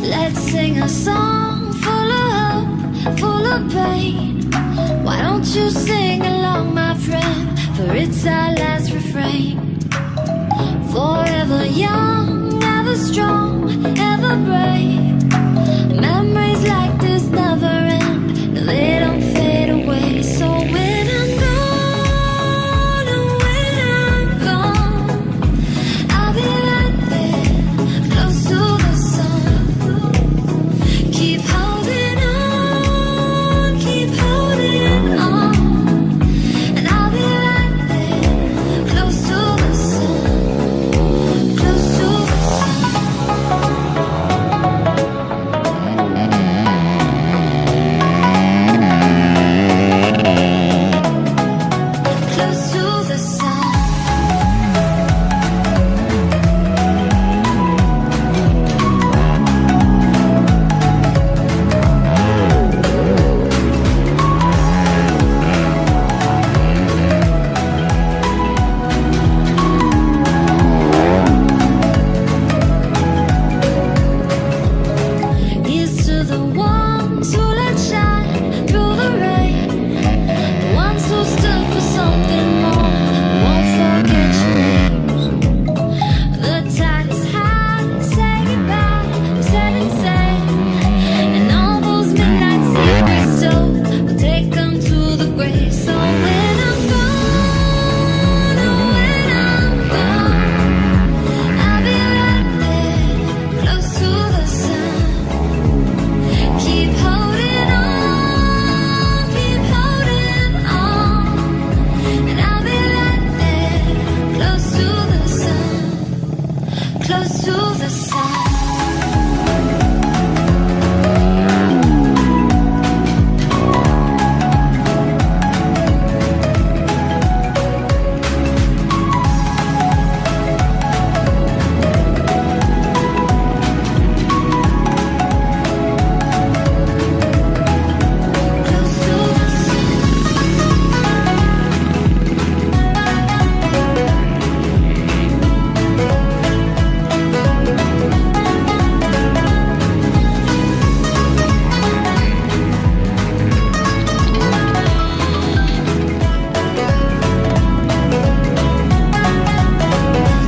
Let's sing a song full of hope, full of pain. Why don't you sing along, my friend? For it's our last refrain. Forever young, ever strong, ever brave. Memories like this never end. No, they don't fade away. So when I'm gone, oh, when I'm gone, I'll be right there, close to the sun. Keep holding on, keep holding on. And I'll be right there, close to the sun, close to the sun. Close to the sun. Here's to the ones who let shine through the rain, the ones who stood for something more, won't forget your names. The tide is high, say goodbye, we're setting sail, and all those midnight secrets told will take them to the grave. So when I'm gone, oh, when I'm gone, I'll be right there, close to the sun. Keep holding on, keep holding on. And I'll be right there, close to the sun, close to the sun. Close to the sun.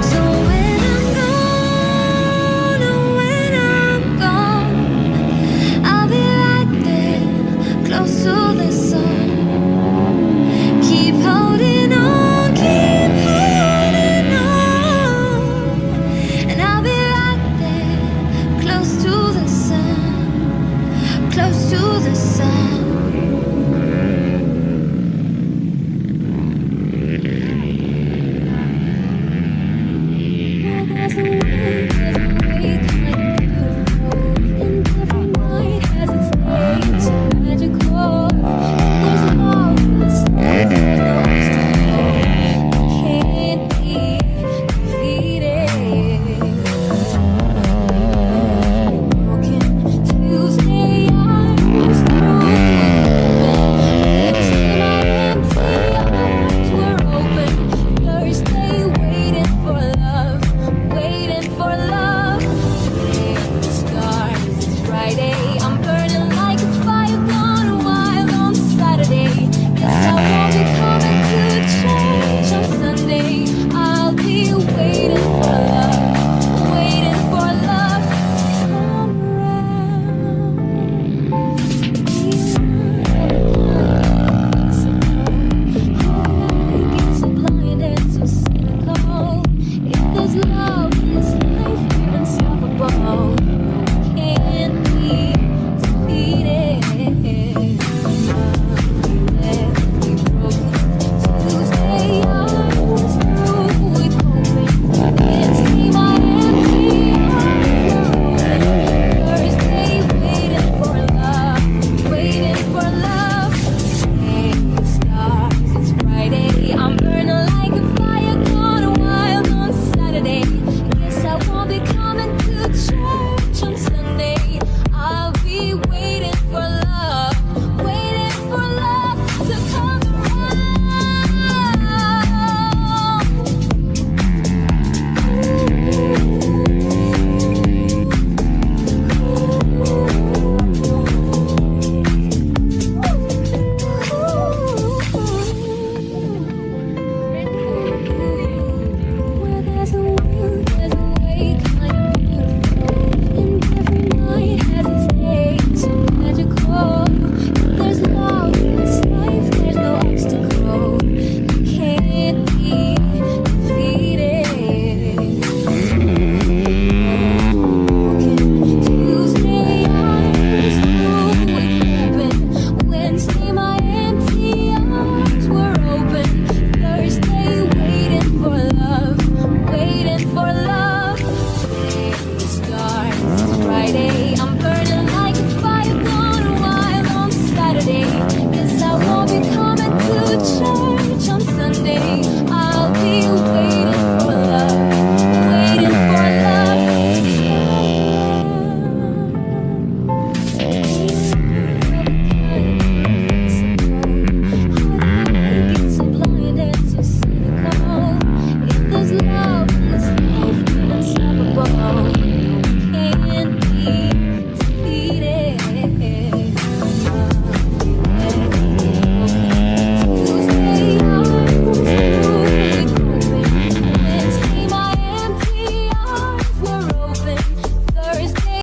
So when I'm gone, oh, when I'm gone, I'll be right there, close to the sun. Keep holding on, keep holding on. And I'll be right there, close to the sun, close to the sun.